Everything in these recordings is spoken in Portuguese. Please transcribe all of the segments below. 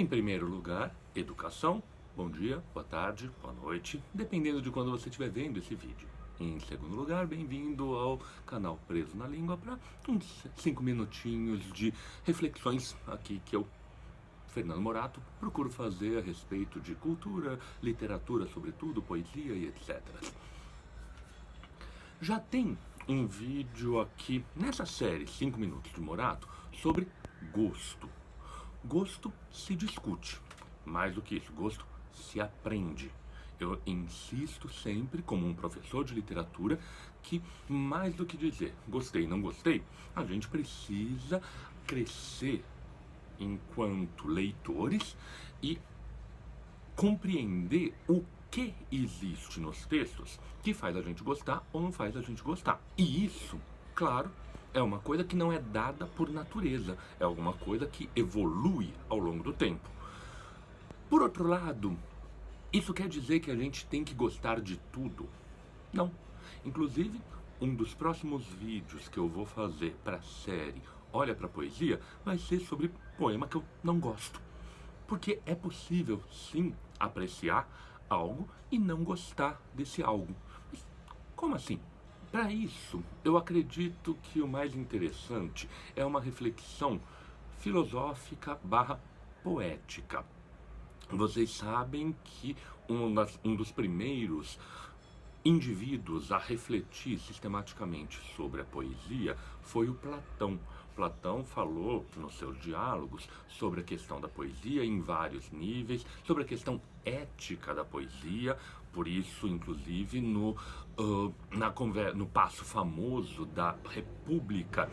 Em primeiro lugar, educação. Bom dia, boa tarde, boa noite, dependendo de quando você estiver vendo esse vídeo. Em segundo lugar, bem-vindo ao canal Preso na Língua para uns 5 minutinhos de reflexões aqui que eu, Fernando Morato, procuro fazer a respeito de cultura, literatura, sobretudo, poesia e etc. Já tem um vídeo aqui nessa série 5 minutos de Morato sobre gosto. Gosto se discute. Mais do que isso, gosto se aprende. Eu insisto sempre, como um professor de literatura, que mais do que dizer gostei, não gostei, a gente precisa crescer enquanto leitores e compreender o que existe nos textos que faz a gente gostar ou não faz a gente gostar. E isso, claro, é uma coisa que não é dada por natureza, é alguma coisa que evolui ao longo do tempo. Por outro lado, isso quer dizer que a gente tem que gostar de tudo? Não. Inclusive, um dos próximos vídeos que eu vou fazer para a série Olha para a Poesia vai ser sobre poema que eu não gosto. Porque é possível, sim, apreciar algo e não gostar desse algo. Mas como assim? Para isso, eu acredito que o mais interessante é uma reflexão filosófica barra poética. Vocês sabem que um dos primeiros indivíduos a refletir sistematicamente sobre a poesia foi o Platão. Platão falou nos seus diálogos sobre a questão da poesia em vários níveis, sobre a questão ética da poesia, por isso, inclusive, no passo famoso da República,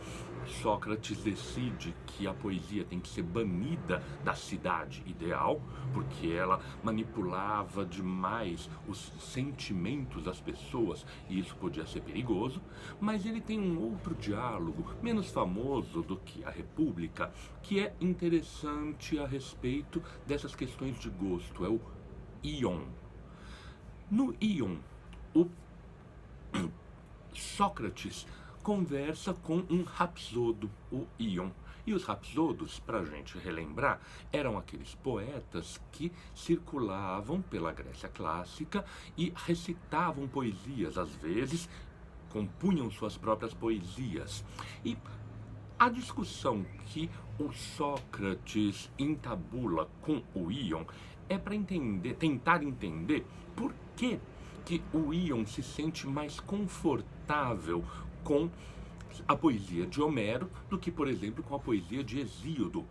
Sócrates decide que a poesia tem que ser banida da cidade ideal, porque ela manipulava demais os sentimentos das pessoas e isso podia ser perigoso. Mas ele tem um outro diálogo, menos famoso do que a República, que é interessante a respeito dessas questões de gosto, é o Ion. No Ion, o Sócrates conversa com um rapsodo, o Ion. E os rapsodos, para a gente relembrar, eram aqueles poetas que circulavam pela Grécia clássica e recitavam poesias, às vezes compunham suas próprias poesias. E a discussão que o Sócrates entabula com o Ion é para tentar entender por que o Ion se sente mais confortável com a poesia de Homero do que, por exemplo, com a poesia de Hesíodo.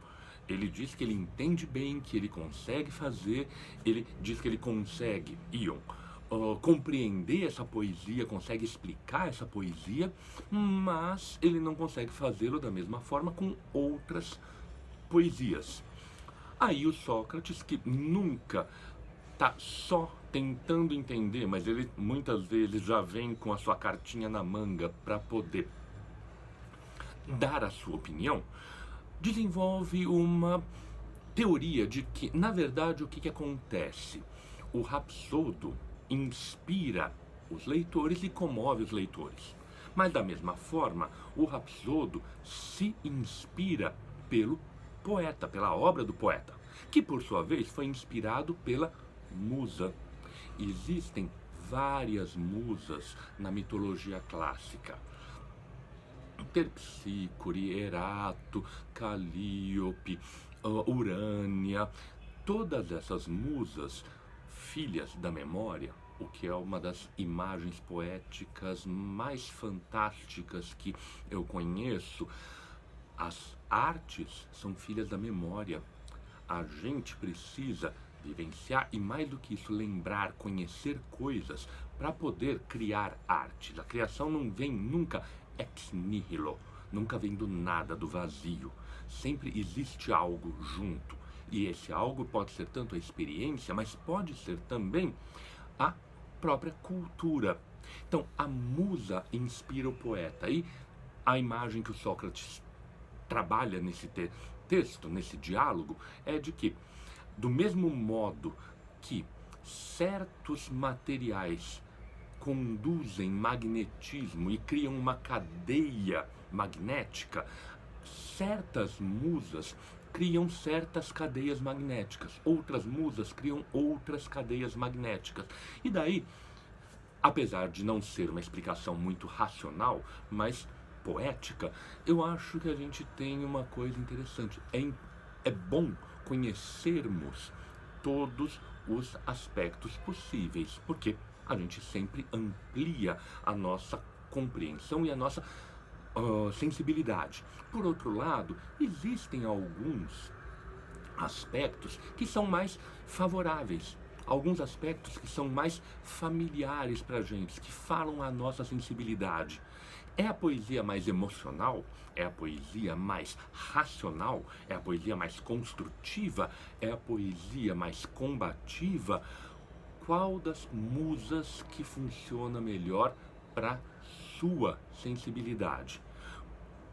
Ele diz que ele entende bem, que ele consegue fazer, ele diz que ele consegue, Ion, compreender essa poesia, consegue explicar essa poesia, mas ele não consegue fazê-lo da mesma forma com outras poesias. Aí o Sócrates, que nunca tá só tentando entender, mas ele muitas vezes já vem com a sua cartinha na manga para poder dar a sua opinião, desenvolve uma teoria de que, na verdade, o que acontece? O rapsodo inspira os leitores e comove os leitores. Mas, da mesma forma, o rapsodo se inspira pelo poeta, pela obra do poeta, que, por sua vez, foi inspirado pela musa. Existem várias musas na mitologia clássica. Terpsícore, Erato, Calíope, Urânia, todas essas musas, filhas da memória, o que é uma das imagens poéticas mais fantásticas que eu conheço. As artes são filhas da memória. A gente precisa vivenciar e, mais do que isso, lembrar, conhecer coisas para poder criar arte. A criação não vem nunca ex nihilo, nunca vem do nada, do vazio. Sempre existe algo junto. E esse algo pode ser tanto a experiência, mas pode ser também a própria cultura. Então, a musa inspira o poeta. E a imagem que o Sócrates trabalha nesse texto, nesse diálogo, é de que, do mesmo modo que certos materiais conduzem magnetismo e criam uma cadeia magnética, certas musas criam certas cadeias magnéticas, outras musas criam outras cadeias magnéticas. E daí, apesar de não ser uma explicação muito racional, mas poética, eu acho que a gente tem uma coisa interessante. É bom conhecermos todos os aspectos possíveis, porque a gente sempre amplia a nossa compreensão e a nossa sensibilidade. Por outro lado, existem alguns aspectos que são mais favoráveis, alguns aspectos que são mais familiares para a gente, que falam a nossa sensibilidade. É a poesia mais emocional? É a poesia mais racional? É a poesia mais construtiva? É a poesia mais combativa? Qual das musas que funciona melhor para sua sensibilidade?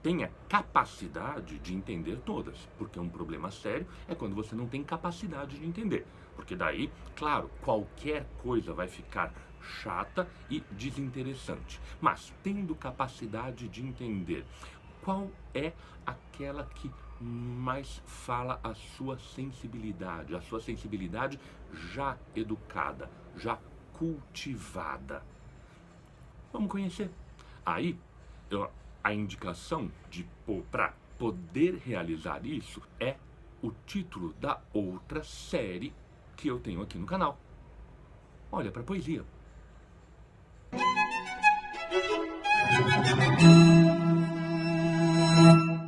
Tenha capacidade de entender todas, porque um problema sério é quando você não tem capacidade de entender, porque daí, claro, qualquer coisa vai ficar chata e desinteressante. Mas tendo capacidade de entender, qual é aquela que mais fala a sua sensibilidade já educada, já cultivada? Vamos conhecer. Aí, a indicação para poder realizar isso é o título da outra série que eu tenho aqui no canal. Olha para a poesia.